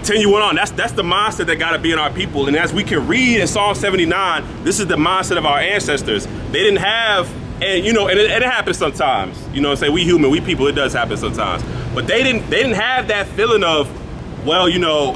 continuing on. That's the mindset that got to be in our people. And as we can read in Psalm 79, this is the mindset of our ancestors. They didn't have, and you know, and it happens sometimes. You know, say we human, we people, it does happen sometimes. But they didn't have that feeling of, well, you know,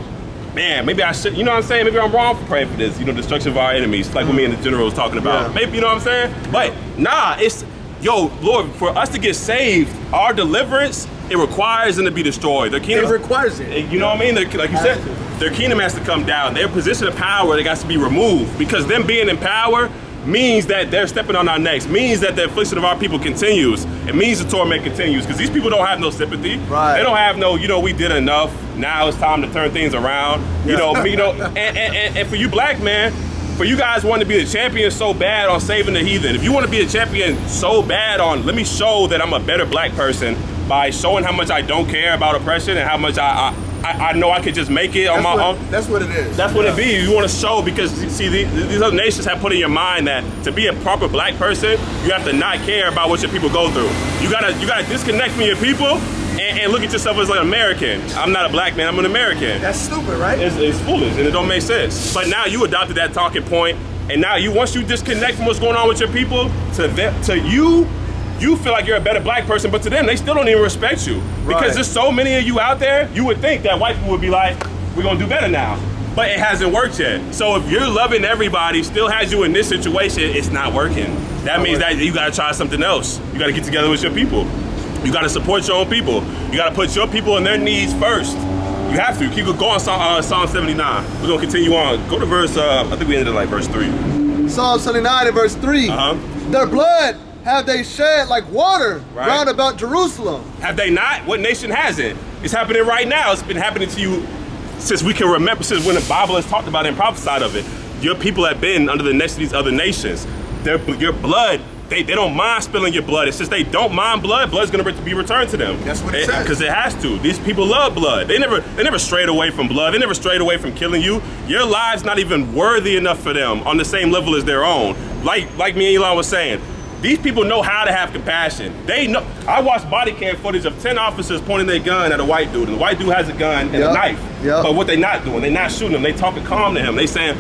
man, maybe I should, you know what I'm saying? Maybe I'm wrong for praying for this, you know, destruction of our enemies, like what me and the general was talking about. Yeah. Maybe, you know what I'm saying? But nah, it's, yo, Lord, for us to get saved, our deliverance, it requires them to be destroyed. Their kingdom, it requires it. You know what I mean? Like you said, their kingdom has to come down. Their position of power, they got to be removed, because them being in power means that they're stepping on our necks, means that the affliction of our people continues. It means the torment continues, because these people don't have no sympathy. Right. They don't have no, you know, we did enough. Now it's time to turn things around. You know, and for you black men, for you guys wanting to be the champion so bad on saving the heathen, if you want to be a champion so bad on, let me show that I'm a better black person by showing how much I don't care about oppression and how much I know I could just make it on my own. That's what it is. That's what it be. You want to show, because see, these other nations have put in your mind that to be a proper black person, you have to not care about what your people go through. You gotta disconnect from your people and look at yourself as like an American. I'm not a black man, I'm an American. That's stupid, right? It's foolish and it don't make sense. But now you adopted that talking point, and now once you disconnect from what's going on with your people, you feel like you're a better black person, but to them, they still don't even respect you. Because there's so many of you out there, you would think that white people would be like, we're gonna do better now. But it hasn't worked yet. So if you're loving everybody, still has you in this situation, it's not working. That means that you gotta try something else. You gotta get together with your people. You gotta support your own people. You gotta put your people and their needs first. You have to. Keep going, Psalm 79. We're gonna continue on. Go to verse, I think we ended at like verse 3. Psalm 79 and verse 3. Their blood have they shed like water round about Jerusalem. Have they not? What nation hasn't? It's happening right now. It's been happening to you since we can remember, since when the Bible has talked about it and prophesied of it. Your people have been under the necks of these other nations. Your blood, they don't mind spilling your blood. It's just they don't mind blood. Blood's gonna be returned to them. That's what it says. Because it has to. These people love blood. They never strayed away from blood. They never strayed away from killing you. Your life's not even worthy enough for them on the same level as their own. Like me and Elon was saying, these people know how to have compassion. They know. I watched body cam footage of 10 officers pointing their gun at a white dude, and the white dude has a gun and a knife. But what they not doing, they not shooting him. They talking calm to him. They saying,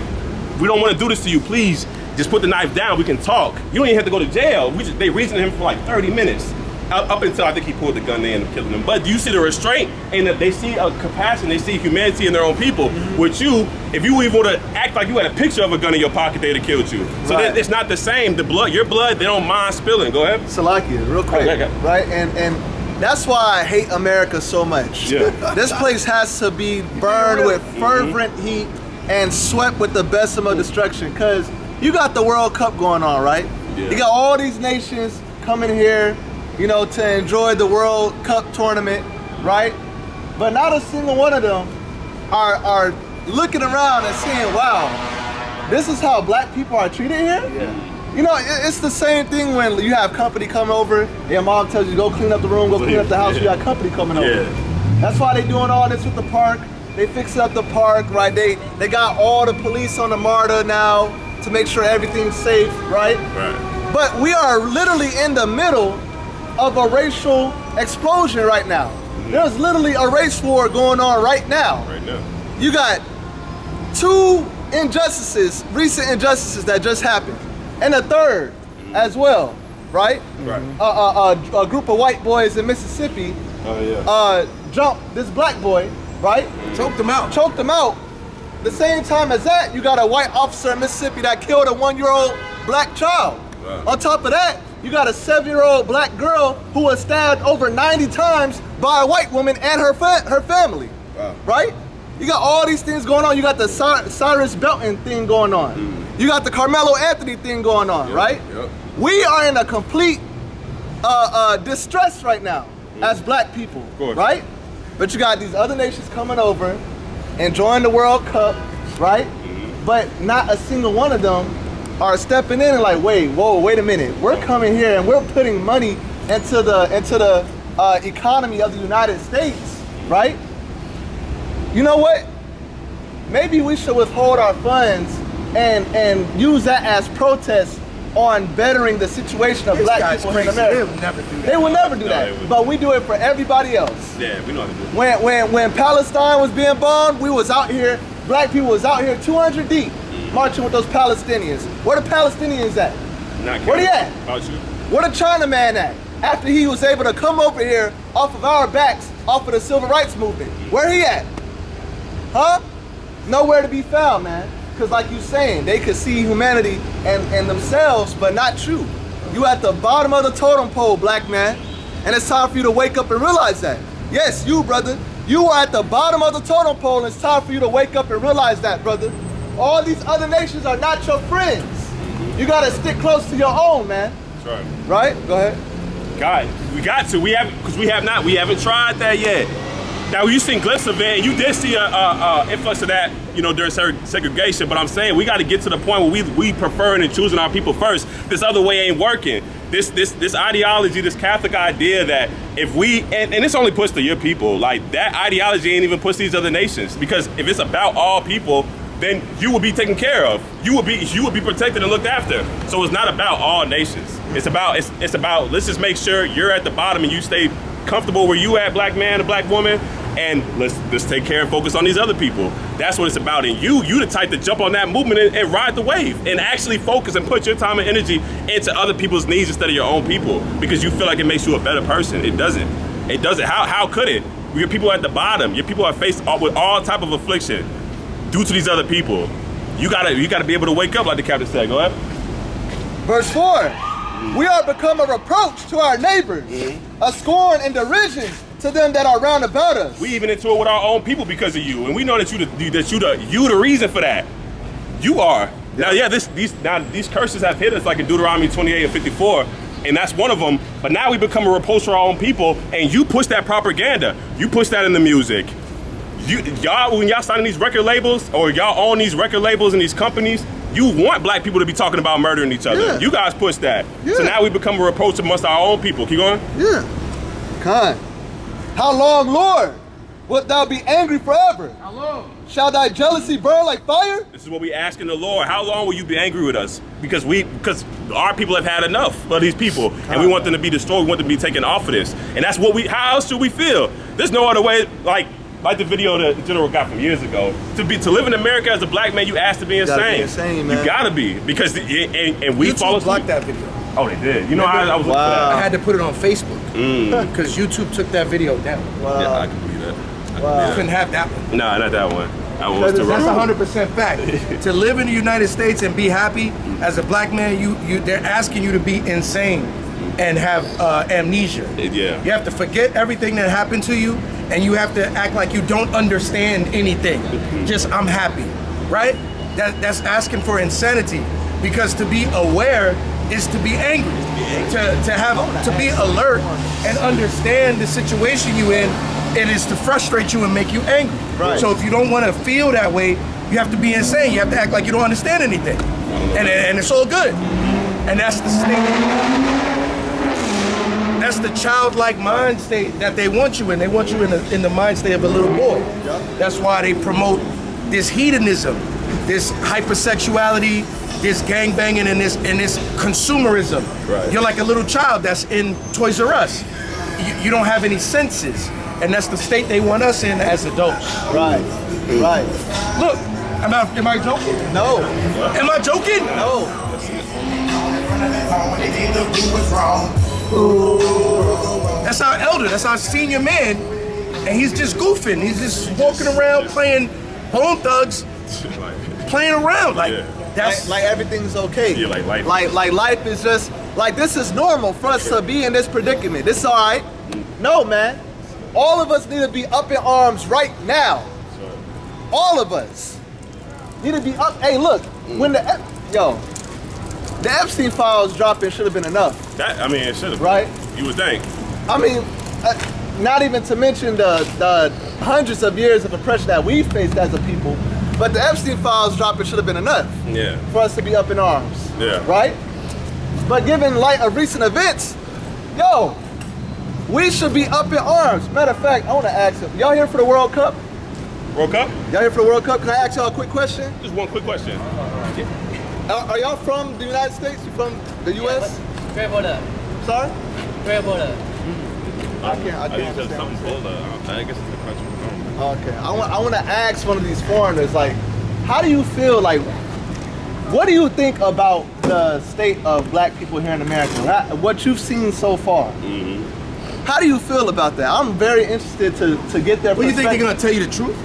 we don't want to do this to you, please. Just put the knife down, we can talk. You don't even have to go to jail. They reasoned him for like 30 minutes. Up until I think he pulled the gun, they ended up killing him. But do you see the restraint? And they see a compassion, they see humanity in their own people. With you, if you even want to act like you had a picture of a gun in your pocket, they'd have killed you. So it's not the same. Your blood, they don't mind spilling. Go ahead. Salakia, real quick, right? And that's why I hate America so much. This place has to be burned with fervent heat and swept with the besom of destruction. Because you got the World Cup going on, right? You got all these nations coming here, you know, to enjoy the World Cup tournament, right? But not a single one of them are looking around and saying, wow, this is how black people are treated here? You know, it's the same thing when you have company come over, your mom tells you, go clean up the room, go clean up the house, you got company coming over. That's why they doing all this with the park. They fixing up the park, right? They got all the police on the MARTA now to make sure everything's safe, right? But we are literally in the middle of a racial explosion right now. There's literally a race war going on right now. You got two injustices, recent injustices that just happened, and a third as well, right? A group of white boys in Mississippi jumped this black boy, right? Choked him out. Choked him out. The same time as that, you got a white officer in Mississippi that killed a 1-year-old black child. On top of that, you got a 7-year-old black girl who was stabbed over 90 times by a white woman and her family, right? You got all these things going on. You got the Cyrus Belton thing going on. You got the Carmelo Anthony thing going on, right? We are in a complete distress right now as black people, right? But you got these other nations coming over, enjoying the World Cup, right? But not a single one of them are stepping in and like, wait a minute. We're coming here and we're putting money into the economy of the United States, right? You know what? Maybe we should withhold our funds and use that as protest on bettering the situation of black people in America. They will never do that. They will never do that. But we do it for everybody else. Yeah, we know how to do it. When Palestine was being bombed, we was out here, black people was out here 200 deep, marching with those Palestinians. Where the Palestinians at? Where they at? Where the Chinaman at? After he was able to come over here off of our backs, off of the civil rights movement. Where he at? Huh? Nowhere to be found, man. Because like you saying, they could see humanity and themselves, but not you. You at the bottom of the totem pole, black man. And it's time for you to wake up and realize that. Yes, you, brother. You are at the bottom of the totem pole, and it's time for you to wake up and realize that, brother. All these other nations are not your friends. You gotta stick close to your own, man. That's right. Right? Go ahead. God, we got to. We haven't tried that yet. Now, you seen glimpses of it, and you did see a influx of that, you know, during segregation. But I'm saying we got to get to the point where we preferring and choosing our people first. This other way ain't working. This ideology, this Catholic idea that if we and this only puts to your people, like that ideology ain't even puts these other nations. Because if it's about all people, then you will be taken care of. You will be protected and looked after. So it's not about all nations. It's about let's just make sure you're at the bottom and you stay comfortable where you at, black man and black woman, and let's take care and focus on these other people. That's what it's about. And you the type to jump on that movement and ride the wave and actually focus and put your time and energy into other people's needs instead of your own people, because you feel like it makes you a better person. It doesn't. It doesn't. How could it? Your people at the bottom. Your people are faced with all type of affliction due to these other people. You gotta be able to wake up, like the captain said. Go ahead. Verse 4. We are become a reproach to our neighbors, a scorn and derision to them that are round about us. We even into it with our own people because of you, and we know that you the reason for that. You are. Now, yeah, these curses have hit us, like in Deuteronomy 28 and 54, and that's one of them. But now we become a reproach to our own people, and you push that propaganda. You push that in the music. Y'all, when y'all signing these record labels, or y'all own these record labels and these companies, you want black people to be talking about murdering each other. Yeah. You guys push that. Yeah. So now we become a reproach amongst our own people. Keep going. Yeah. Kind. How long, Lord, wilt thou be angry forever? How long? Shall thy jealousy burn like fire? This is what we asking the Lord. How long will you be angry with us? Because our people have had enough of these people, and we want them to be destroyed. We want them to be taken off of this. And that's what how else should we feel? There's no other way, like the video that the general got from years ago. To live in America as a black man, you asked to be insane. You gotta be insane, man. You gotta be, because and we YouTube blocked that video. Oh, they did. You know, I was looking for that. I had to put it on Facebook because YouTube took that video down. Wow. Yeah, I can believe that. You couldn't have that one. No, not that one. That one was too That's wrong. 100% fact. To live in the United States and be happy as a black man, they're asking you to be insane and have amnesia. Yeah. You have to forget everything that happened to you, and you have to act like you don't understand anything. Just, I'm happy, right? That's asking for insanity, because to be aware is to be angry. To be alert and understand the situation you in, it is to frustrate you and make you angry. Right. So if you don't want to feel that way, you have to be insane. You have to act like you don't understand anything. And it's all good. And that's the state. That's the childlike mind state that they want you in. They want you in the mind state of a little boy. That's why they promote this hedonism, this hypersexuality, this gangbanging, and this consumerism. Right. You're like a little child that's in Toys R Us. You don't have any senses, and that's the state they want us in as adults. Right. Right. Look, am I joking? No. Am I joking? No. That's our elder, that's our senior man, and he's just goofing. He's just walking around playing Bone Thugs, playing around like that's like everything's okay. Yeah, like life. Like life is just like, this is normal for us to be in this predicament. This is all right. No, man. All of us need to be up in arms right now. All of us need to be up. Hey, look, when the Epstein files dropping should have been enough. It should have. Right? You would think. I mean, not even to mention the hundreds of years of oppression that we've faced as a people, but the Epstein files dropping should have been enough for us to be up in arms. Yeah. Right? But given light of recent events, we should be up in arms. Matter of fact, I want to ask him, y'all here for the World Cup? World Cup? Y'all here for the World Cup? Can I ask y'all a quick question? Just one quick question. Are y'all from the United States? You from the U.S.? Straight border. Sorry? Straight border. I can't understand. Something border. I guess it's the country. Okay. I want to ask one of these foreigners, like, how do you feel, like, what do you think about the state of black people here in America? What you've seen so far? How do you feel about that? I'm very interested to get their perspective. What do you think they're gonna tell you the truth?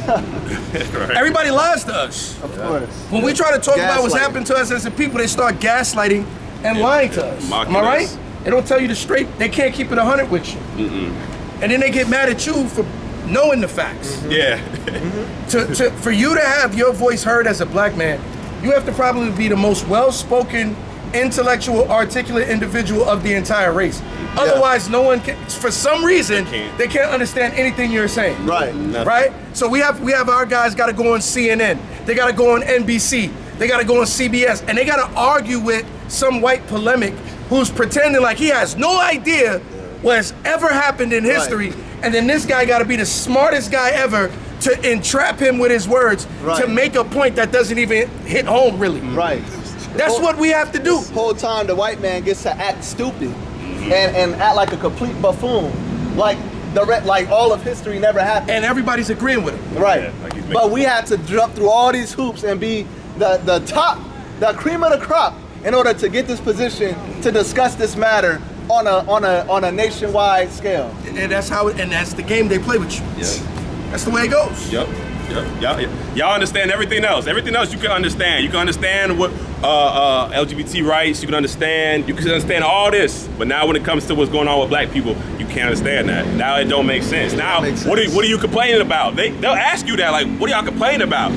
Right. Everybody lies to us. Of course. When we try to talk about what's Gaslighting. happened to us as a people, they start gaslighting and lying to us. Mocking Am I right? us. They don't tell you the straight. They can't keep it 100 with you. And then they get mad at you for knowing the facts. Yeah. For you to have your voice heard as a black man, you have to probably be the most well-spoken, intellectual, articulate individual of the entire race. Otherwise, no one can, for some reason, they can't understand anything you're saying. Right. Right? So we have our guys got to go on CNN. They got to go on NBC. They got to go on CBS. And they got to argue with some white polemic who's pretending like he has no idea what has ever happened in history. And then this guy got to be the smartest guy ever to entrap him with his words to make a point that doesn't even hit home, really. Right. That's what we have to do. This whole time the white man gets to act stupid and act like a complete buffoon, like all of history never happened. And everybody's agreeing with him. Right. Yeah, like he's making But we had to jump through all these hoops and be the top, the cream of the crop in order to get this position to discuss this matter on a nationwide scale. And that's how and that's the game they play with you. Yeah. That's the way it goes. Yep. Y'all understand everything else. Everything else you can understand. You can understand what LGBT rights. You can understand all this. But now when it comes to what's going on with black people, you can't understand that. Now it don't make sense. Now what are you complaining about? They'll ask you that, like, what are y'all complaining about?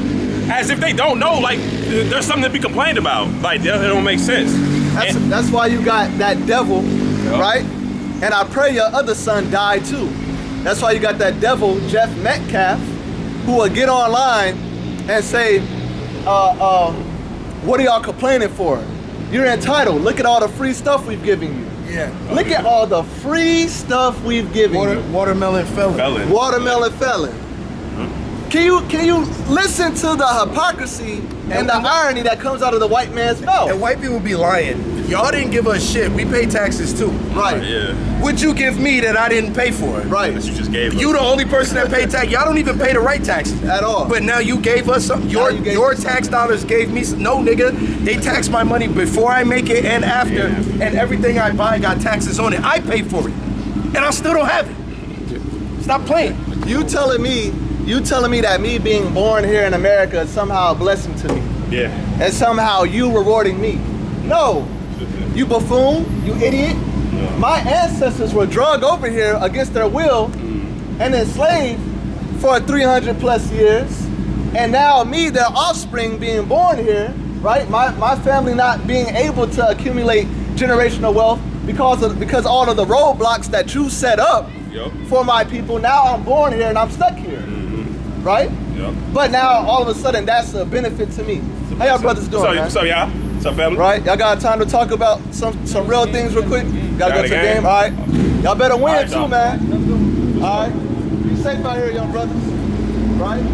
As if they don't know, like, there's something to be complained about. Like, it don't make sense. That's why you got that devil, right? And I pray your other son died too. That's why you got that devil, Jeff Metcalf, who will get online and say, what are y'all complaining for? You're entitled. Look at all the free stuff we've given you. Yeah. Look at all the free stuff we've given you. Watermelon felon. Watermelon felon. Can you listen to the hypocrisy and the irony that comes out of the white man's mouth? And white people be lying. Y'all didn't give us shit. We pay taxes too. Right. Yeah. What'd you give me that I didn't pay for? Right. That you just gave us. You the only person that paid tax. Y'all don't even pay the right taxes At all. But now you gave us some. Your tax dollars gave me some. No, nigga. They tax my money before I make it and after, and everything I buy got taxes on it. I pay for it, and I still don't have it. Stop playing. You telling me that me being born here in America is somehow a blessing to me? Yeah. And somehow you rewarding me? No. You buffoon, you idiot. My ancestors were drugged over here against their will and enslaved for 300 plus years. And now me, their offspring, being born here, right? My family not being able to accumulate generational wealth because all of the roadblocks that you set up for my people. Now I'm born here and I'm stuck here, right? Yep. But now all of a sudden that's a benefit to me. How y'all brothers doing, man? What's up, y'all? What's up, family? Right? Y'all got time to talk about some real things real quick? Gotta go to the game. All right. Y'all better win right, too, dog. man. All right. Be safe out here, young brothers. Right?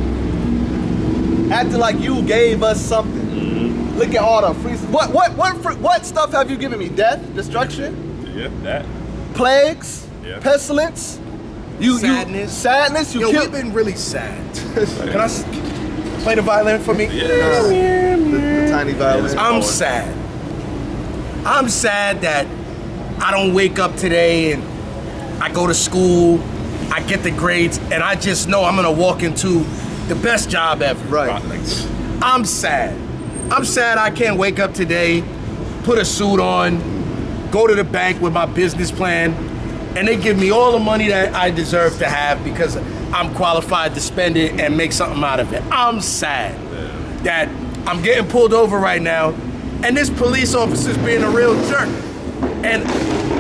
Acting like you gave us something. Look at all the free. What stuff have you given me? Death, destruction, Yeah, that. plagues, pestilence. Sadness. You Yo, killed. we've been really sad. Can I play the violin for me? The tiny violin. I'm sad. I'm sad that I don't wake up today and I go to school, I get the grades, and I just know I'm gonna walk into the best job ever. Right. I'm sad. I'm sad I can't wake up today, put a suit on, go to the bank with my business plan, and they give me all the money that I deserve to have because I'm qualified to spend it and make something out of it. I'm sad that I'm getting pulled over right now, and this police officer's being a real jerk. And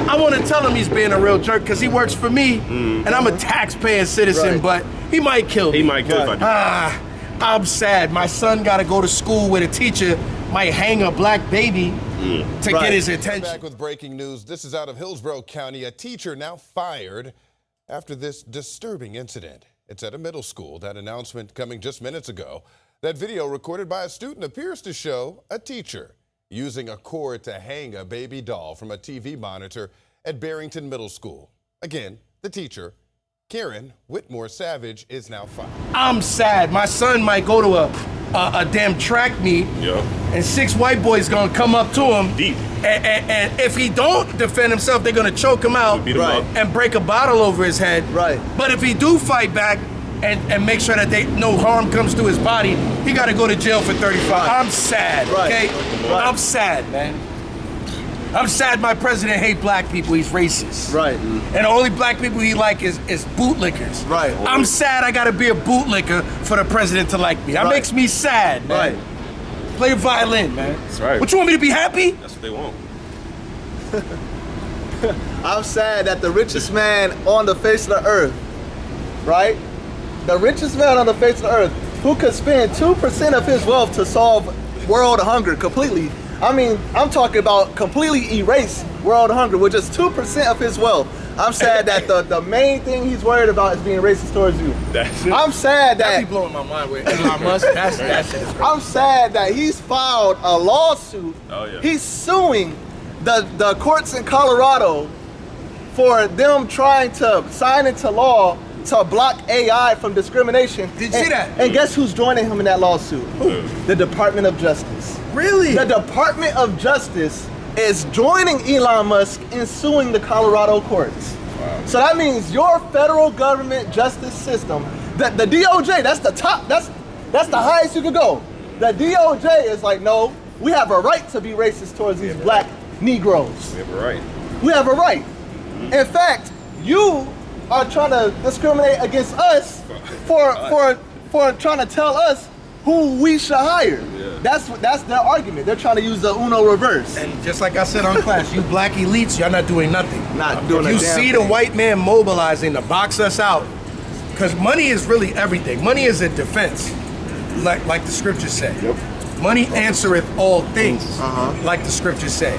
I want to tell him he's being a real jerk because he works for me, and I'm a taxpaying citizen, but he might kill me. He might kill if I do. I'm sad. My son got to go to school with a teacher might hang a black baby to get his attention. Back with breaking news. This is out of Hillsborough County. A teacher now fired after this disturbing incident. It's at a middle school. That announcement coming just minutes ago. That video recorded by a student appears to show a teacher using a cord to hang a baby doll from a TV monitor at Barrington Middle School. Again, the teacher, Karen Whitmore Savage, is now fired. I'm sad. My son might go to a damn track meet, and 6 white boys gonna come up to him. Deep. And if he don't defend himself, they're gonna choke him out and break a bottle over his head. Right. But if he do fight back and make sure that no harm comes to his body, he gotta go to jail for 35. I'm sad, okay? Right. I'm sad, man. I'm sad my president hate black people, he's racist. Right. And the only black people he like is bootlickers. Right. I'm sad I gotta be a bootlicker for the president to like me. That makes me sad, man. Right. Play the violin, man. That's right. What, you want me to be happy? That's what they want. I'm sad that the richest man on the face of the earth, right? The richest man on the face of the earth, who could spend 2% of his wealth to solve world hunger completely. I mean, I'm talking about completely erase world hunger with just 2% of his wealth. I'm sad that the main thing he's worried about is being racist towards you. That's it. I'm sad that That'd be blowing my mind with Elon Musk. That shit is crazy. I'm sad that he's filed a lawsuit. Oh, yeah. He's suing the courts in Colorado for them trying to sign into law to block AI from discrimination. Did you see that? And guess who's joining him in that lawsuit? Who? The Department of Justice. Really? The Department of Justice is joining Elon Musk in suing the Colorado courts. Wow. So that means your federal government justice system, the DOJ, that's the top, that's the highest you could go. The DOJ is like, no, we have a right to be racist towards these black Negroes. We have a right. We have a right. In fact, you are trying to discriminate against us for trying to tell us who we should hire. Yeah. That's their argument. They're trying to use the Uno reverse. And just like I said on class, you black elites, y'all not doing nothing. Not doing You see the white man mobilizing to box us out, because money is really everything. Money is a defense, like the scriptures say. Yep. Money answereth all things, like the scriptures say.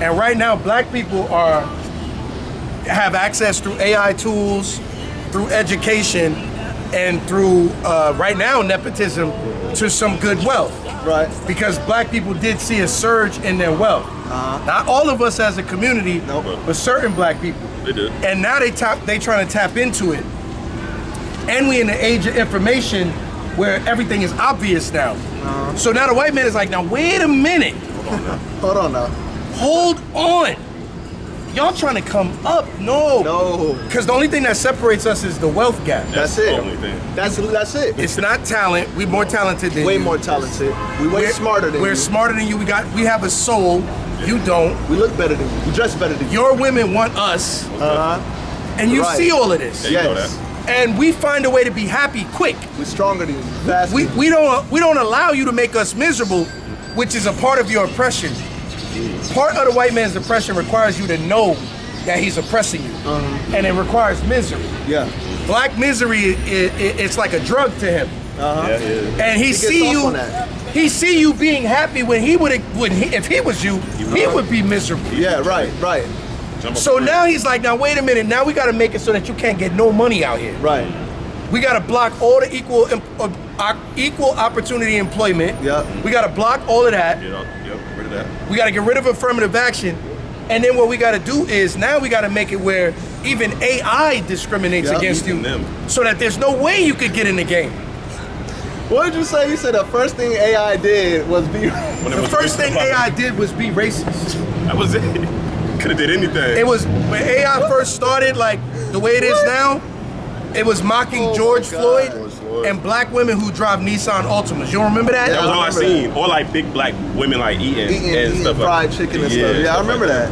And right now, black people have access through AI tools, through education, and through right now nepotism to some good wealth. Right. Because black people did see a surge in their wealth. Not all of us as a community, but certain black people. They did. And now they trying to tap into it. And we in the age of information where everything is obvious now. So now the white man is like, now wait a minute. Hold on now. Hold on. Y'all trying to come up? No. Because the only thing that separates us is the wealth gap. That's it. The only thing. That's it. It's not talent. We're more talented than you. Way more talented. We're smarter than you. We're smarter than you. We have a soul. You don't. We look better than you. We dress better than you. Your women want us. And you see all of this. Yeah, you know that. And we find a way to be happy quick. We're stronger than you. Faster. We don't allow you to make us miserable, which is a part of your oppression. Part of the white man's oppression requires you to know that he's oppressing you, and it requires misery. Yeah. Black misery, it's like a drug to him. And he see you being happy when if he was you, he would be miserable. Yeah, right. So now he's like, now wait a minute, now we got to make it so that you can't get no money out here. Right. We got to block all the equal opportunity employment. Yep. We got to block all of that. Get rid of that. We got to get rid of affirmative action. And then what we got to do is now we got to make it where even AI discriminates against you, so that there's no way you could get in the game. What did you say? You said the first thing AI did was be. The first thing AI did was be racist. That was it. Could have did anything. It was when AI first started, like the way it is now. It was mocking George Floyd and black women who drive Nissan Altimas. You don't remember that? That was all I seen. Or like big black women like eating stuff. Fried chicken and stuff. Yeah, I remember that.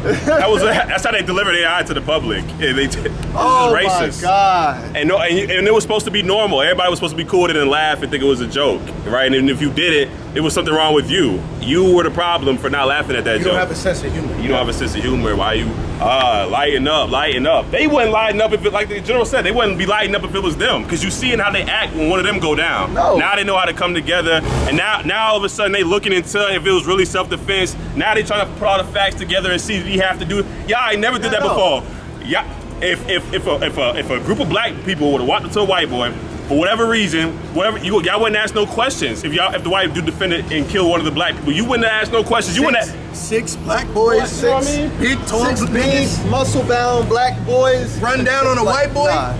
That's how they delivered AI to the public. This is racist. My God. And it was supposed to be normal. Everybody was supposed to be cool with it and laugh and think it was a joke, right? And if you did it, it was something wrong with you. You were the problem for not laughing at that joke. You don't have a sense of humor. You don't have a sense of humor. Why you lighten up? They wouldn't lighten up if it, like the general said, they wouldn't be lighting up if it was them. Because you seeing how they act when one of them go down. No. Now they know how to come together. And now all of a sudden they looking into if it was really self-defense. Now they trying to put all the facts together and see if you have to do it. Yeah, I never did that before. Yeah, if a group of black people would have walked up to a white boy, for whatever reason, y'all wouldn't ask no questions. If the white dude defended and killed one of the black people, you wouldn't ask no questions. You wouldn't. 6 black boys, You know what I mean? big, tall, 6 big, big, muscle-bound black boys run down on a white boy, Nah.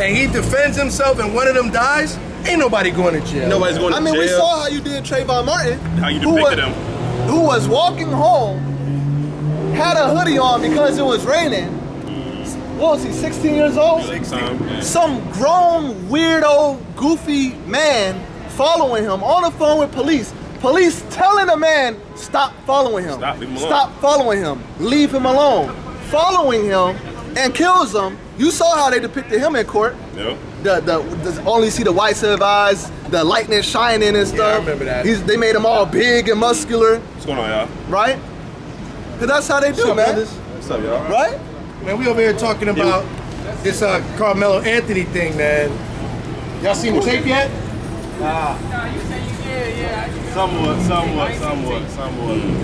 and he defends himself, and one of them dies. Ain't nobody going to jail. Nobody's going to jail. we saw how you did Trayvon Martin. How you depicted him. Who was walking home, had a hoodie on because it was raining. What was he, 16 years old? Some grown, weirdo, goofy man following him on the phone with police. Police telling the man, stop following him. Stop, leave him alone. Stop following him. Leave him alone. Following him and kills him. You saw how they depicted him in court. Yep. The only see the white set of eyes, the lightning shining and stuff. I remember that. They made him all big and muscular, What's going on, y'all? right? Cause that's how they do, man. What's up, y'all? Right? Man, we over here talking about this Carmelo Anthony thing, man. Y'all seen the tape yet? Somewhat.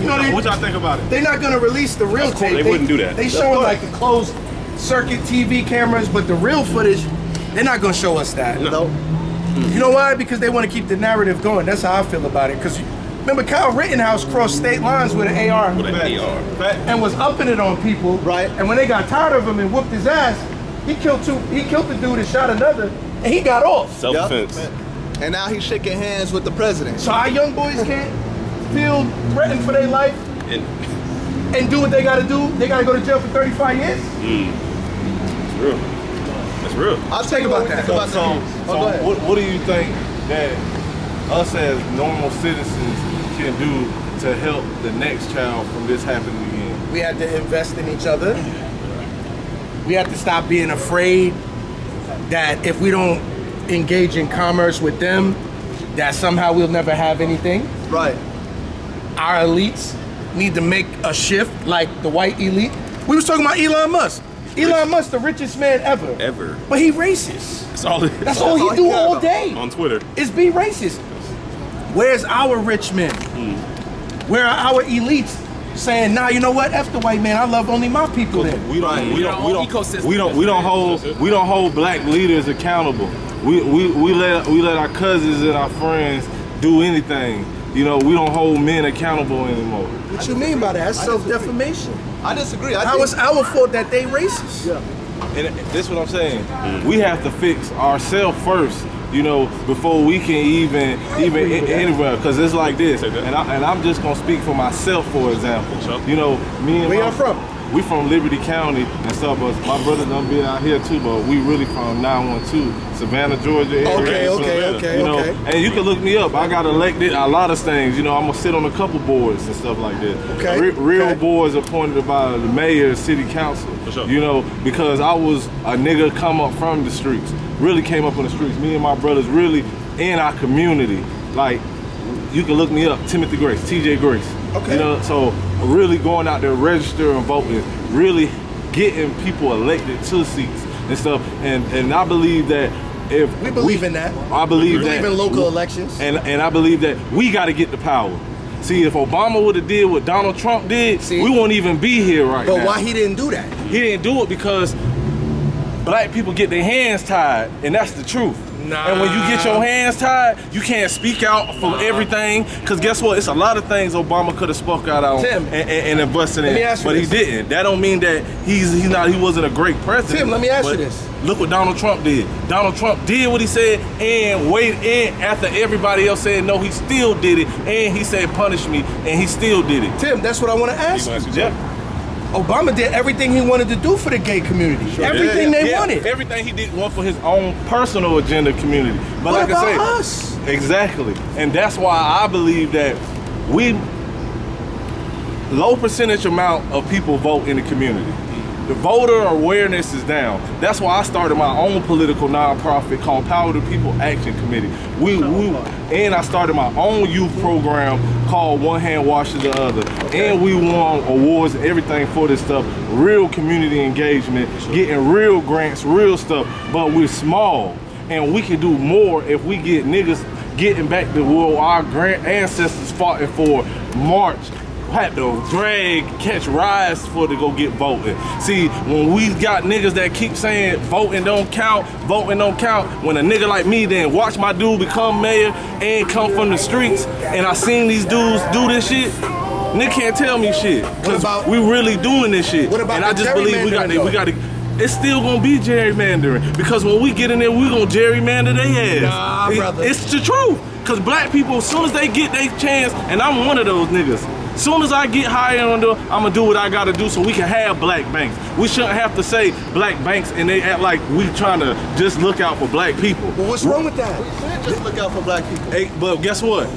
You know, What y'all think about it? they're not gonna release the real tape. They wouldn't do that. They showing like the closed circuit TV cameras, but the real footage, they're not gonna show us that. No. You know why? Because they want to keep the narrative going. That's how I feel about it. Because remember, Kyle Rittenhouse crossed state lines with an AR and was upping it on people. Right. And when they got tired of him and whooped his ass, he killed the dude and shot another, and he got off. Self-defense. And now he's shaking hands with the president. So our young boys can't feel threatened for their life and do what they gotta do. They gotta go to jail for 35 years. It's real. That's real. I'll think about that. So, go ahead. what do you think that us as normal citizens can do to help the next child from this happening again? We have to invest in each other. We have to stop being afraid that if we don't engage in commerce with them, that somehow we'll never have anything. Right. Our elites need to make a shift, like the white elite. We was talking about Elon Musk. Elon Musk, the richest man ever. But he racist. That's all. That's all he do all day. On Twitter. Is be racist. Where's our rich men? Where are our elites saying, nah, you know what? F the white man. I love only my people then. We don't hold black leaders accountable. We let our cousins and our friends do anything. You know, we don't hold men accountable anymore. What you mean by that? That's self-defamation. I disagree. How is our fault that they racist? Yeah. And this is what I'm saying. We have to fix ourselves first, you know, before we can even anywhere. Because it's like this, and I'm just gonna speak for myself, for example. You know, me and Where y'all from? We from Liberty County and stuff, but my brother done be out here too, but we really from 912, Savannah, Georgia area. Okay. You know, and you can look me up. I got elected a lot of things. You know, I'm gonna sit on a couple boards and stuff like that. Okay. Real boards appointed by the mayor, city council. For sure. You know, because I was a nigga come up from the streets. Really came up on the streets. Me and my brothers really in our community. Like, you can look me up, Timothy Grace, TJ Grace. Okay. You know, so really going out there, register and voting, really getting people elected to seats and stuff. And I believe that if We believe in that. I believe We that believe in local elections. and I believe that we got to get the power. See, if Obama would have did what Donald Trump did, we won't even be here right now. But why he didn't do that? He didn't do it because black people get their hands tied, and that's the truth. Nah. And when you get your hands tied, you can't speak out for everything. Because guess what? It's a lot of things Obama could have spoke out on Tim, and invested let me in, ask you but this. he didn't. That don't mean that he wasn't a great president. Tim, let me ask you But this. Look what Donald Trump did. Donald Trump did what he said, and after everybody else said no, he still did it, and he said punish me, and he still did it. Tim, that's what I want to ask you. Obama did everything he wanted to do for the gay community. Everything they wanted. Everything he did was for his own personal agenda community. But What like I about say, us? exactly. And that's why I believe that low percentage amount of people vote in the community. The voter awareness is down. That's why I started my own political nonprofit called Power to People Action Committee. And I started my own youth program called One Hand Washes the Other. And we won awards and everything for this stuff. Real community engagement, getting real grants, real stuff. But we're small, and we can do more if we get niggas getting back to what our ancestors fought for, march, had to catch rides to go get voting. See, when we got niggas that keep saying voting don't count, when a nigga like me then watch my dude become mayor and come from the streets, and I seen these dudes do this shit, nigga can't tell me shit. Cause we really doing this shit. What about and I just believe we got to. It's still gonna be gerrymandering, because when we get in there, we gonna gerrymander their ass. Nah, brother. It's the truth. Cause black people, as soon as they get their chance, and I'm one of those niggas, as soon as I get higher on the, I'm gonna do what I gotta do so we can have black banks. We shouldn't have to say black banks and they act like we trying to just look out for black people. Well, what's wrong with that? We should just look out for black people. Hey, but guess what?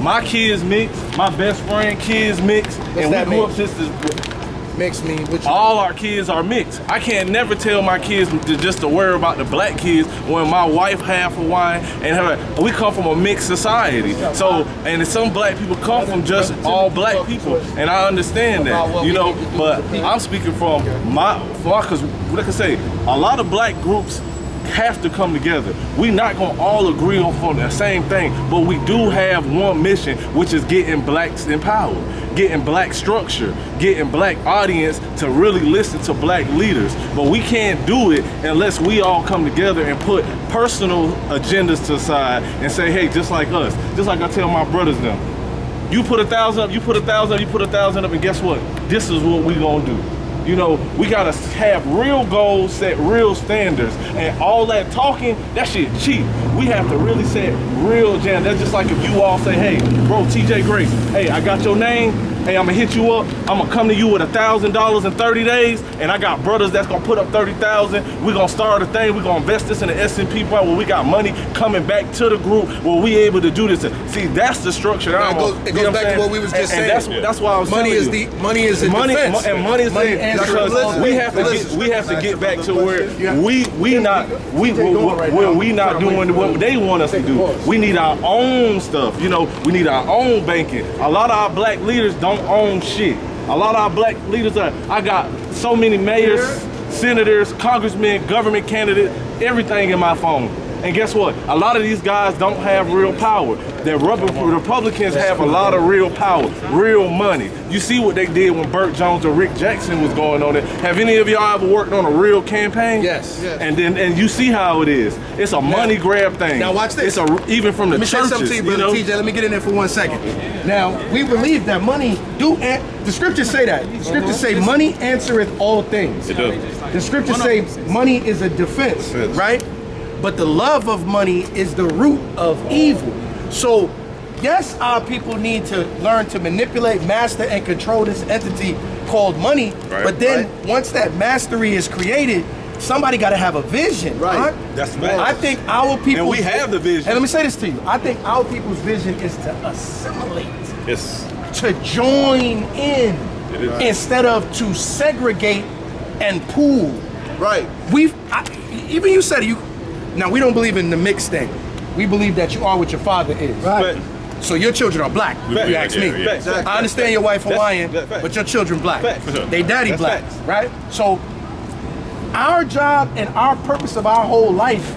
My kids mix, my best friend kids mix, and we grew up sisters. Mix mean what you all our kids are mixed. I can't never tell my kids to worry about the black kids when my wife half Hawaiian and her. We come from a mixed society. So, and some black people come from just all black people, and I understand that, you know. But I'm speaking from because like I say, a lot of black groups have to come together. We not gonna all agree on the same thing, but we do have one mission, which is getting blacks in power, getting black structure, getting black audience to really listen to black leaders. But we can't do it unless we all come together and put personal agendas to the side and say, hey, just like us, just like I tell my brothers them, you put 1,000 up, you put 1,000 up, you put 1,000 up, and guess what? This is what we gonna do. You know, we gotta have real goals, set real standards, and all that talking, that shit cheap. We have to really set real jam. That's just like if you all say, hey, bro, TJ Grace, hey, I got your name, hey, I'm gonna hit you up, I'm gonna come to you with $1,000 in 30 days, and I got brothers that's gonna put up 30,000, we're gonna start a thing, we're gonna invest this in the S&P part where we got money coming back to the group where we able to do this. See, that's the structure. It goes back to what we was just saying. That's why I was money telling is you. money is a money, defense. and money is because we have to get back to where we not doing what they want us to do. We need our own stuff. You know, we need our own banking. A lot of our black leaders don't own shit. A lot of our black leaders I got so many mayors, senators, congressmen, government candidates, everything in my phone. And guess what? A lot of these guys don't have real power. The Republicans have a lot of real power, real money. You see what they did when Burt Jones or Rick Jackson was going on it. Have any of y'all ever worked on a real campaign? Yes. And you see how it is. It's a money grab thing. Now watch this. Even from the churches. Let me say something to you, brother TJ. Let me get in there for 1 second. Now, we believe that money the scriptures say that. The scriptures say money answereth all things. It does. The scriptures say money is a defense, right? But the love of money is the root of evil. So, yes, our people need to learn to manipulate, master, and control this entity called money. Right, but then once that mastery is created, somebody got to have a vision. Right. That's right. I think our people. And we have the vision. And let me say this to you. I think our people's vision is to assimilate. Yes. To join in instead of to segregate and pool. Right. Even you said now we don't believe in the mixed thing. We believe that you are what your father is. Right. So your children are black, if you ask me. Exactly. I understand your wife Hawaiian, but your children black. They daddy black, right? So our job and our purpose of our whole life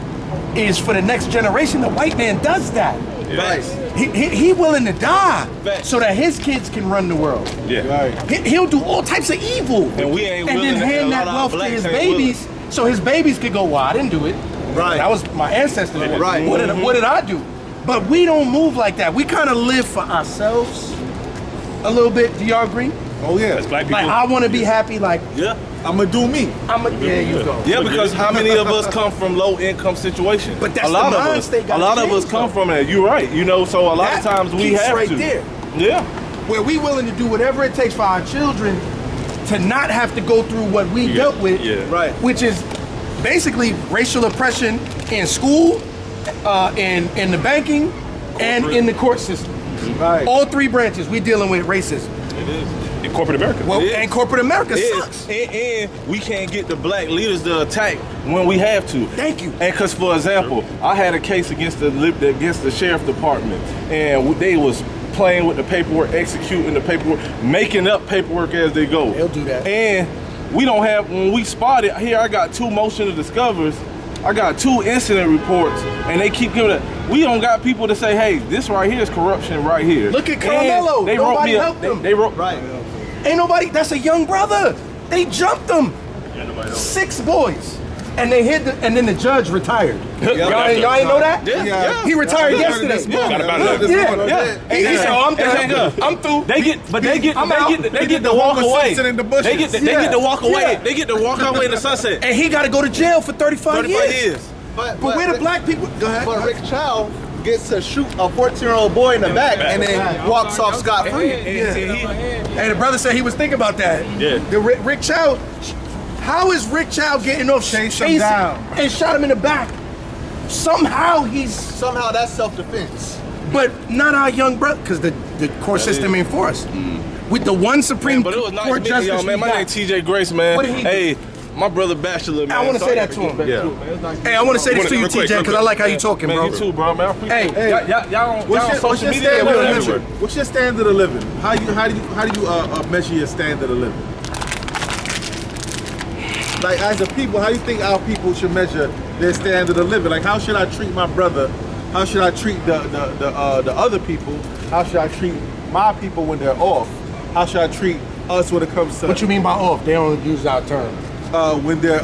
is for the next generation. The white man does that. Right. He willing to die so that his kids can run the world. Yeah. Right. He'll do all types of evil. And we ain't and willing then hand that wealth to his babies so his babies could go, well, I didn't do it. Right. That was my ancestors. Right. What did I do? But we don't move like that. We kind of live for ourselves a little bit. Do y'all agree? Oh yeah. As black people. Like I want to be happy. Like I'm gonna do me. There you go. Yeah, because how many of us come from low income situations? But that's a lot the of mind us. state A lot of us come from that. You're right. You know, so a lot of times we have right to. There. Yeah. Where we willing to do whatever it takes for our children to not have to go through what we dealt with. Yeah. Right. Which is basically racial oppression in school, in the banking, and in the court system. Right. All three branches we dealing with racism. It is. In corporate America. Well, and corporate America sucks. And we can't get the black leaders to attack when we have to. Thank you. And because, for example, I had a case against the sheriff department, and they was playing with the paperwork, executing the paperwork, making up paperwork as they go. They'll do that. And we don't have, when we spotted, here I got 2 motion to discovers, I got 2 incident reports, and they keep giving it. We don't got people to say, hey, this right here is corruption right here. Look at Carmelo. They Nobody wrote helped him. They wrote Right. Ain't nobody. That's a young brother. They jumped him. 6 boys. And they hit and then the judge retired. Y'all ain't know that? Yeah. He retired yesterday. Yeah. He said, "Oh, I'm done. I'm through." They get to walk away. They get to walk away. They get to walk away in the sunset. And he got to go to jail for 35 years. But where the black people? Go ahead. But Rick Chow gets to shoot a 14-year-old boy in the back and then walks off scot-free. And the brother said he was thinking about that. Yeah. The Rick Chow. How is Rick Chow getting off chasing him down and shot him in the back? Somehow that's self-defense. But not our young brother, because the court system ain't for us. With the one Supreme But it was nice Court meeting y'all, justice, man. My name TJ Grace, man. What did he do? Hey, my brother Bachelor, man. I want to say that to him. Yeah. Hey, I want to say this to you, TJ, because I like how you talking, Man, bro. you too, bro. Man, I appreciate Hey, y'all on social media. standard We're of everywhere. living? What's your standard of living? How do you measure your standard of living? Like, as a people, how do you think our people should measure their standard of living? Like, how should I treat my brother? How should I treat the other people? How should I treat my people when they're off? How should I treat us when it comes to What you mean by off? They don't use our term. when they're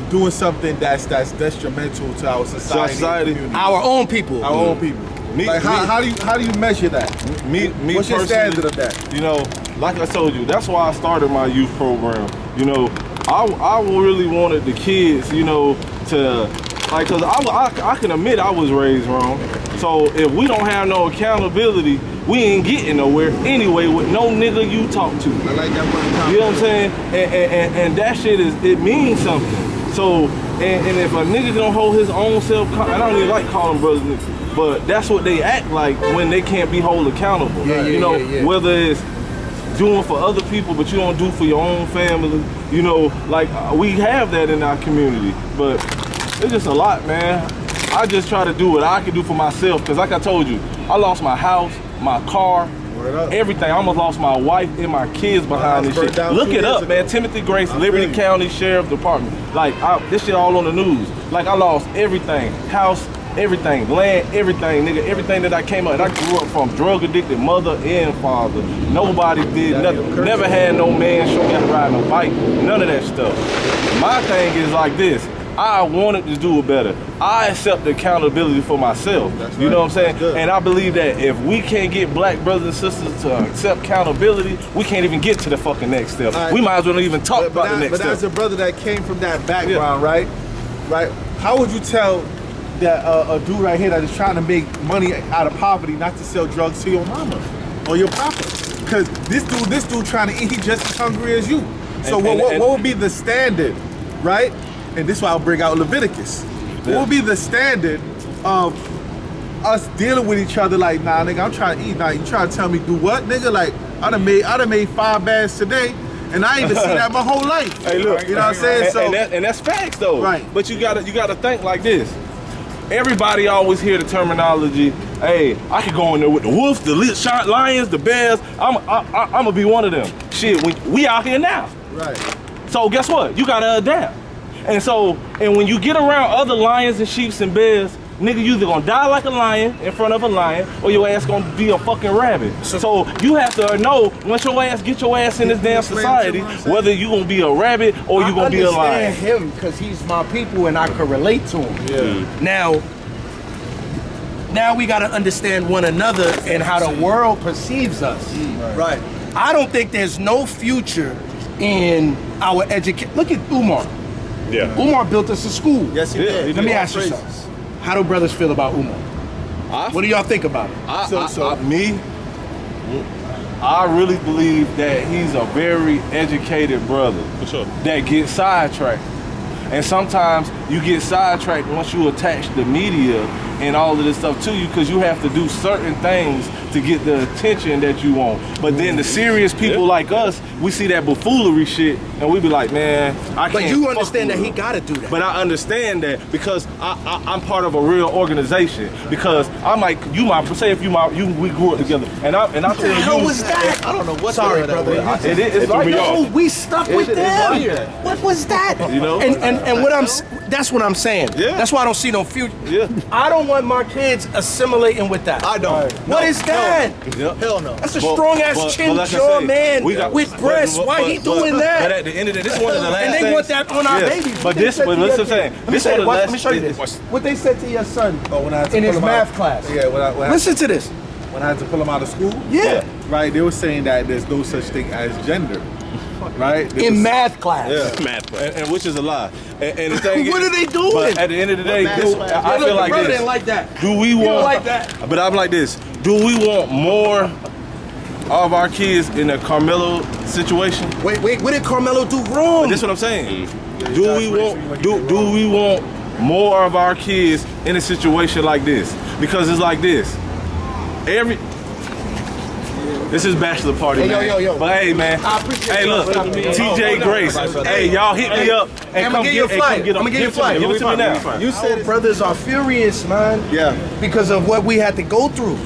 doing something that's detrimental to our society, community, Our own people. our own people? Like, how do you measure that? Me What's your personally, standard of that? You know, like I told you, that's why I started my youth program. You know, I really wanted the kids, you know, to, like, cause I can admit I was raised wrong. So if we don't have no accountability, we ain't getting nowhere anyway with no nigga you talk to. I like that one. You know what I'm saying? And that shit it means something. So, and if a nigga don't hold his own self, I don't even like calling brothers niggas, but that's what they act like when they can't be held accountable. Whether it's doing for other people, but you don't do for your own family. You know, like we have that in our community, but it's just a lot, man. I just try to do what I can do for myself, because like I told you, I lost my house, my car, everything. I almost lost my wife and my kids behind this shit. Look it up, man. Timothy Grace, Liberty County Sheriff Department. Like, this shit all on the news. Like, I lost everything. House, everything. Land, everything, nigga. Everything that I came up. And I grew up from drug-addicted mother and father. Nobody did nothing. Never had no man show me how to ride no bike. None of that stuff. My thing is like this. I wanted to do it better. I accept the accountability for myself. You know what I'm saying? And I believe that if we can't get black brothers and sisters to accept accountability, we can't even get to the fucking next step. We might as well even talk about the next step. But as a brother that came from that background, right? How would you tell that a dude right here that is trying to make money out of poverty not to sell drugs to your mama or your papa? Because this dude trying to eat, he just as hungry as you. So what would be the standard, right? And this is why I'll bring out Leviticus. What would be the standard of us dealing with each other? Like, nah, nigga, I'm trying to eat. Now you trying to tell me do what, nigga? Like, I done made 5 bands today, and I ain't even seen that my whole life. Hey, look, you know what I'm saying? And that's facts though. Right. But you gotta think like this. Everybody always hear the terminology. Hey, I could go in there with the wolves, the lions, the bears. I'm gonna be one of them. Shit, we out here now. Right. So guess what? You gotta adapt. And when you get around other lions and sheeps and bears, nigga, you either gonna die like a lion in front of a lion, or your ass gonna be a fucking rabbit. So you have to know, once get your ass in this damn society, whether you gonna be a rabbit or you gonna be a lion. I understand him because he's my people and I can relate to him. Yeah. Now we gotta understand one another and how the world perceives us. Right. I don't think there's no future in our education. Look at Umar. Yeah. Umar built us a school. Yes, he did. Let me ask you something. How do brothers feel about Umar? What do y'all think about it? I really believe that he's a very educated brother. For sure. That gets sidetracked. And sometimes you get sidetracked once you attach the media and all of this stuff to you, because you have to do certain things to to get the attention that you want. But then the serious people like us, we see that buffoonery shit, and we be like, man, I can't. But you fuck understand with that he him. gotta do that. But I understand that because I'm part of a real organization. Because I'm like, say if we grew up together, and I tell you, How was that? I don't know what. Sorry, the hell brother. that was. it's like, No, we stuck with them. What was that? You know? And what that's what I'm saying. Yeah. That's why I don't see no future. Yeah. I don't want my kids assimilating with that. I don't. What is that? Hell no. That's a strong ass chin like I jaw say, man we got- with breasts. Why he doing But that? at the end of the day, this is one of the last And they things. want that on our babies. But listen, what I'm saying. This one of the Let me last. show you this. What they said to your son Oh, when I had to in pull his him math out. class. Yeah, Listen to this. when I had to pull him out of school. Yeah. Right, they were saying that there's no such thing as gender. Right? In math class. Yeah. Math class. And which is a lie. And the thing What is, are they doing? But at the end of the day, math this, class? I feel like brother this. didn't like that. Do we You want? don't like that? But I'm like this. Do we want more of our kids in a Carmelo situation? Wait, what did Carmelo do wrong? This is what I'm saying. Do we want more of our kids in a situation like this? Because it's like this. This is bachelor party, Hey, man. yo. But hey, man. I appreciate Hey, you. look, TJ Grace. Hey, y'all hit me up and I'ma come get you a get flyer. come get 'em. I'ma get you a flyer. Give it to me now. You said brothers are furious, man. Yeah. Because of what we had to go through.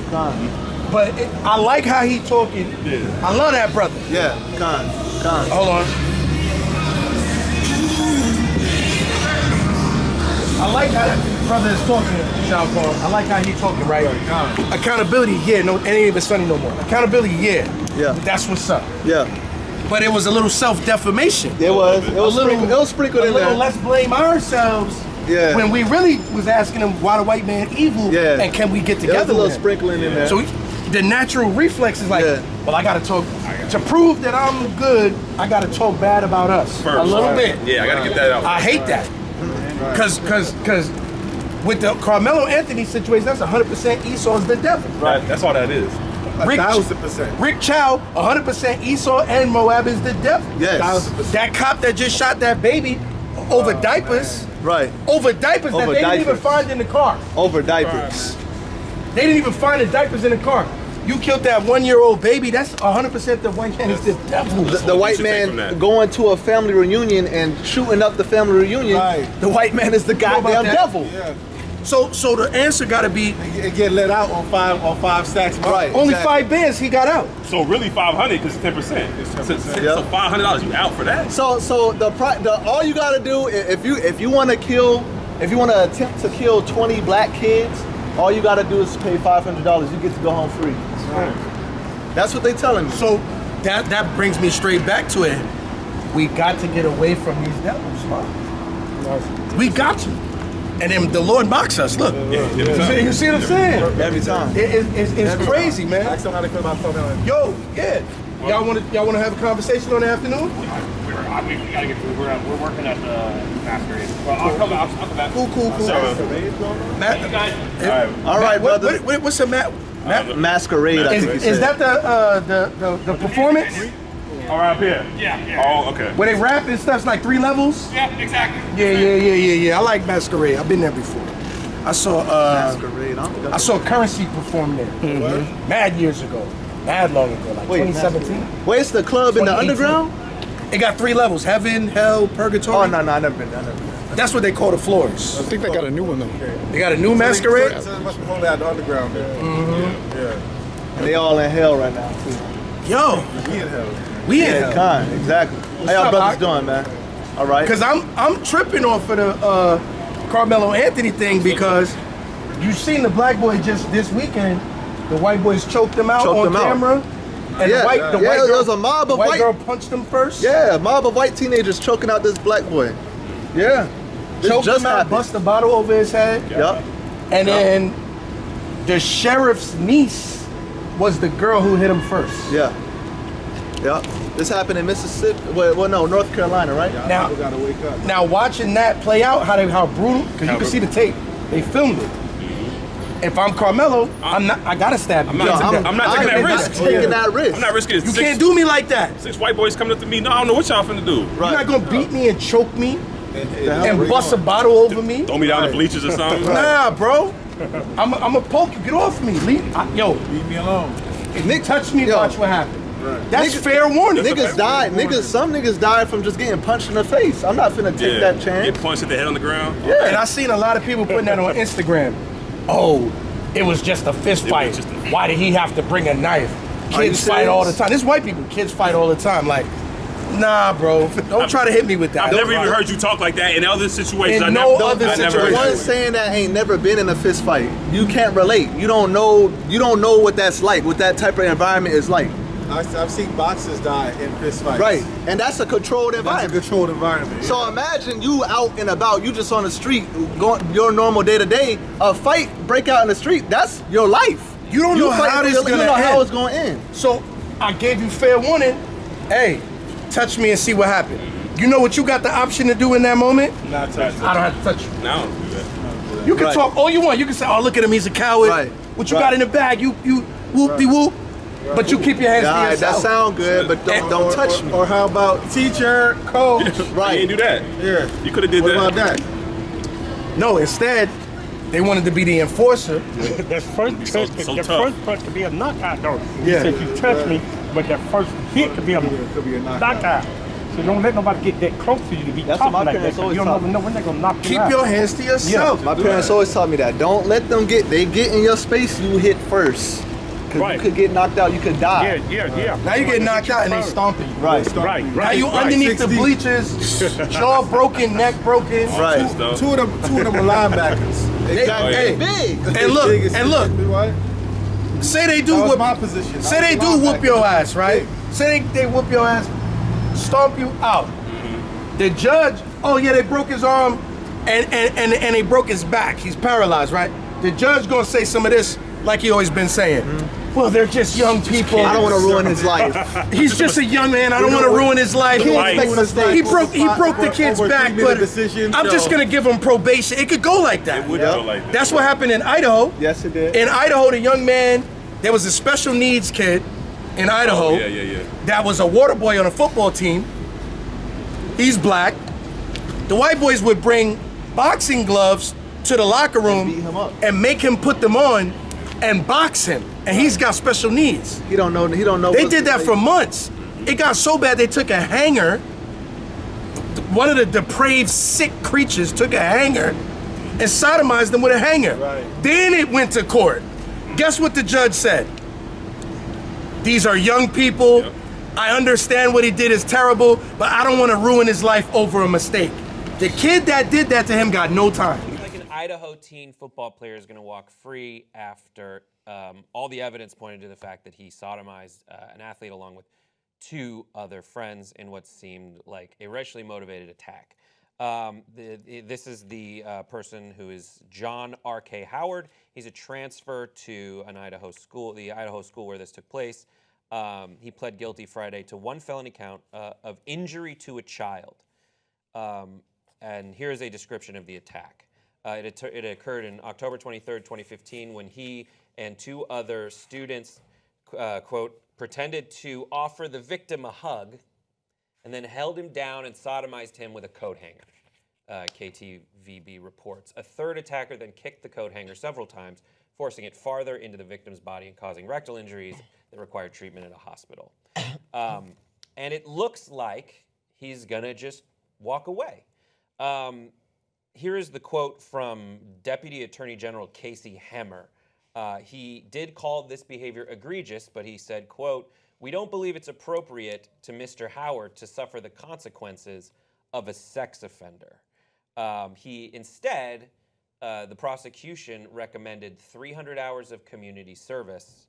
But I like how he talking. I love that brother. Yeah. Con. Hold on. I like how that brother is talking, Sean Paul. I like how he talking, right? Accountability, yeah, no, it ain't even sunny no more. Accountability, yeah. Yeah. That's what's up. Yeah. But it was a little self-defamation. It was. It was sprinkled a in little there. let's blame ourselves. Yeah. When we really was asking him why the white man evil, Yeah. and can we get There was together a little with him? sprinkling in there. So the natural reflex is like, Yeah. well, I gotta talk to prove that I'm good. I gotta talk bad about us a First. little bit. Yeah, I gotta get that out. I hate that, cause with the Carmelo Anthony situation, that's 100% Esau's the devil. Right. That's all that is. Rick, 1000%. Rick Chow, 100% Esau and Moab is the devil. Yes. 1000%. That cop that just shot that baby over diapers. Right. Over diapers that Over they didn't even diapers. find in the car. Over diapers. They didn't even find the diapers in the car. You killed that 1-year-old baby. That's 100% the white man is the devil. The white should take from man that. going to a family reunion and shooting up the family reunion. Right. The white man is the about goddamn that? devil. Yeah. So the answer got to be It get let out on five stacks. Right. only Exactly. 5 bands. He got out. So really 500 because it's 10%. So Yeah. $500, you out for that? So the all you gotta do if you want to attempt to kill 20 black kids, all you gotta do is pay $500. You get to go home free. That's what they telling me. So that brings me straight back to it. We got to get away from these devils, man. We got to. And then the Lord mocks us. Look, you see what I'm saying? Every time. It's crazy, man. Ask them how they feel about Carmelo. Yo, yeah. Y'all want to have a conversation on the afternoon? We gotta get through. We're working at the masquerade. Well, I'll come back. Cool. Matt, You guys, All right, what, brother. what's a Matt? Masquerade, I think you Is said. that the performance All right, up here. yeah. Oh, okay. where they rap and stuff's like 3 levels? Yeah, exactly. Yeah. I like Masquerade. I've been there before. I saw Masquerade. I don't think I saw Currency perform there. Mad years ago. Mad long ago, like Wait, 2017. Wait, it's the club in the 2018. underground? It got 3 levels: heaven, hell, purgatory. Oh no, I never been. That's what they call the floors. I think they got a new one though. They got a new Masquerade. So it must be holding out the underground there. And they all in hell right now too. Yo, We in hell. we in Yeah, hell. kind, exactly. How y'all up, brothers Doc? doing, man? All right. Cause I'm tripping off of the Carmelo Anthony thing because you seen the black boy just this weekend. The white boys choked him out Choked on him out. camera. And Yeah, the white yeah, girl, there was a mob the of white white- girl punched him first. Yeah, a mob of white teenagers choking out this black boy. Yeah. This choked just him out, happened. bust a bottle over his head. Yep. And then the sheriff's niece was the girl who hit him first. Yeah. Yep. This happened in Mississippi. Well, no, North Carolina, right? Now, People gotta wake up. now watching that play out, how brutal, because you can see the tape. They filmed it. If I'm Carmelo, I gotta stab you. I'm not taking that risk. Taking that risk. I'm not risking it. You can't do me like that. 6 white boys coming up to me. No, I don't know what y'all finna do. You're not gonna beat me and choke me hell and we bust a bottle over me. Throw me down the bleachers or something. Nah, bro. I'm a poke you. Get off me. Leave me alone. If Nick touched me, watch what happened. Right. That's fair warning. Niggas died. Some niggas died from just getting punched in the face. I'm not finna take that chance. Get punched at the head on the ground. Yeah. And I seen a lot of people putting that on Instagram. Oh, it was just a fist fight. Why did he have to bring a knife? Kids fight all the time. This is white people. Kids fight all the time. Like, nah, bro. Don't try to hit me with that. I've never even heard you talk like that in other situations. In no other situation. One saying that ain't never been in a fist fight. You can't relate. You don't know what that's like, what that type of environment is like. I've seen boxers die in fist fights. Right, and that's a controlled environment. That's a controlled environment. So imagine you out and about, you just on the street, going your normal day to day. A fight break out in the street. That's your life. You don't know how this gonna end. You don't know how it's gonna end. So I gave you fair warning. Hey, touch me and see what happened. You know what you got the option to do in that moment? Not touch. I don't have to touch you. No, I don't do that. You can talk all you want. You can say, "Oh, look at him, he's a coward." Right. What you got in the bag? You whoop-de-whoop. But you keep your hands to yourself. That sound good, but don't touch me. Or how about teacher, coach? Right. You didn't do that. Yeah. You could have did that. What about that? No, instead, they wanted to be the enforcer. The first so the tough. first punch could be a knockout, though. Yeah. You said you touch me, but that first hit could be a knockout. So don't let nobody get that close to you to be That's talking what my like that. parents 'Cause always you don't taught never know when they're gonna knock you Keep out. your hands to yourself. My parents always taught me that. Don't let them get in your space, you hit first. Because you could get knocked out, you could die. Yeah. Now you get knocked out and they stomping you. Right. Now you underneath the bleachers, jaw broken, neck broken. Right. Two of them are linebackers. Exactly. Hey, big. And look. Say they do whoop my position. Say they do whoop your ass, right? Say they whoop your ass, stomp you out. The judge, oh yeah, they broke his arm and they broke his back. He's paralyzed, right? The judge gonna say some of this like he always been saying. Well, they're just young people. I don't want to ruin his life. He's just a young man. I don't want to ruin his life. He broke the kid's back, but I'm just gonna give him probation. It could go like that. It would go like that. That's what happened in Idaho. Yes, it did. In Idaho, the young man, there was a special needs kid in Idaho that was a water boy on a football team. He's black. The white boys would bring boxing gloves to the locker room beat him up. and make him put them on and box him. And he's got special needs. He don't know. They did that for months. It got so bad they took a hanger. One of the depraved, sick creatures took a hanger and sodomized them with a hanger. Right. Then it went to court. Guess what the judge said? These are young people. Yep. I understand what he did is terrible, but I don't want to ruin his life over a mistake. The kid that did that to him got no time. Like an Idaho teen football player is going to walk free after all the evidence pointed to the fact that he sodomized an athlete along with two other friends in what seemed like a racially motivated attack. This is the person who is John R.K. Howard. He's a transfer to an Idaho school, the Idaho school where this took place. He pled guilty Friday to one felony count of injury to a child. And here's a description of the attack. It occurred in October 23rd, 2015, when he and two other students, quote, pretended to offer the victim a hug and then held him down and sodomized him with a coat hanger, KTVB reports. A third attacker then kicked the coat hanger several times, forcing it farther into the victim's body and causing rectal injuries that required treatment at a hospital. And it looks like he's gonna just walk away. Here is the quote from Deputy Attorney General Casey Hemmer. He did call this behavior egregious, but he said, quote, "We don't believe it's appropriate to Mr. Howard to suffer the consequences of a sex offender." Instead, the prosecution recommended 300 hours of community service,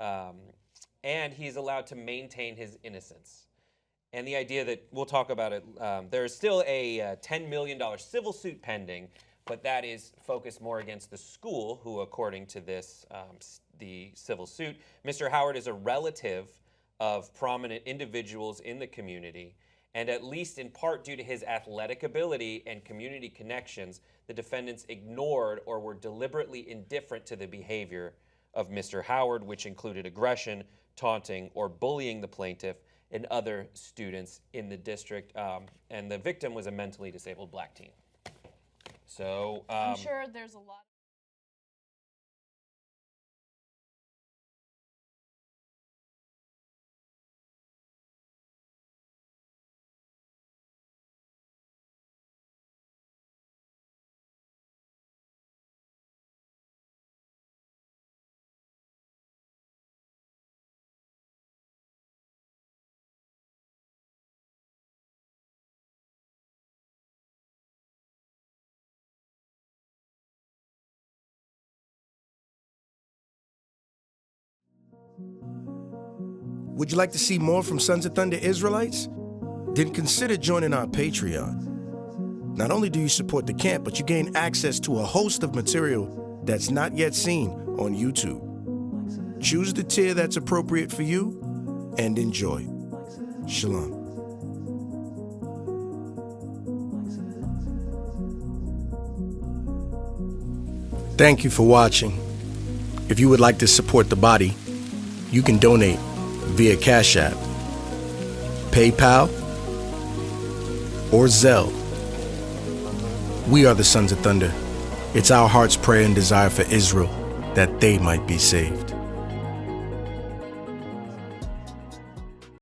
and he's allowed to maintain his innocence. And the idea that, we'll talk about it, there is still a $10 million civil suit pending, but that is focused more against the school, who, according to this, the civil suit, Mr. Howard is a relative of prominent individuals in the community, and at least in part due to his athletic ability and community connections, the defendants ignored or were deliberately indifferent to the behavior of Mr. Howard, which included aggression, taunting, or bullying the plaintiff and other students in the district. And the victim was a mentally disabled black teen. So I'm sure there's a lot. Would you like to see more from Sons of Thunder Israelites? Then consider joining our Patreon. Not only do you support the camp, but you gain access to a host of material that's not yet seen on YouTube. Choose the tier that's appropriate for you and enjoy. Shalom. Thank you for watching. If you would like to support the body, you can donate via Cash App, PayPal, or Zelle. We are the Sons of Thunder. It's our heart's prayer and desire for Israel that they might be saved.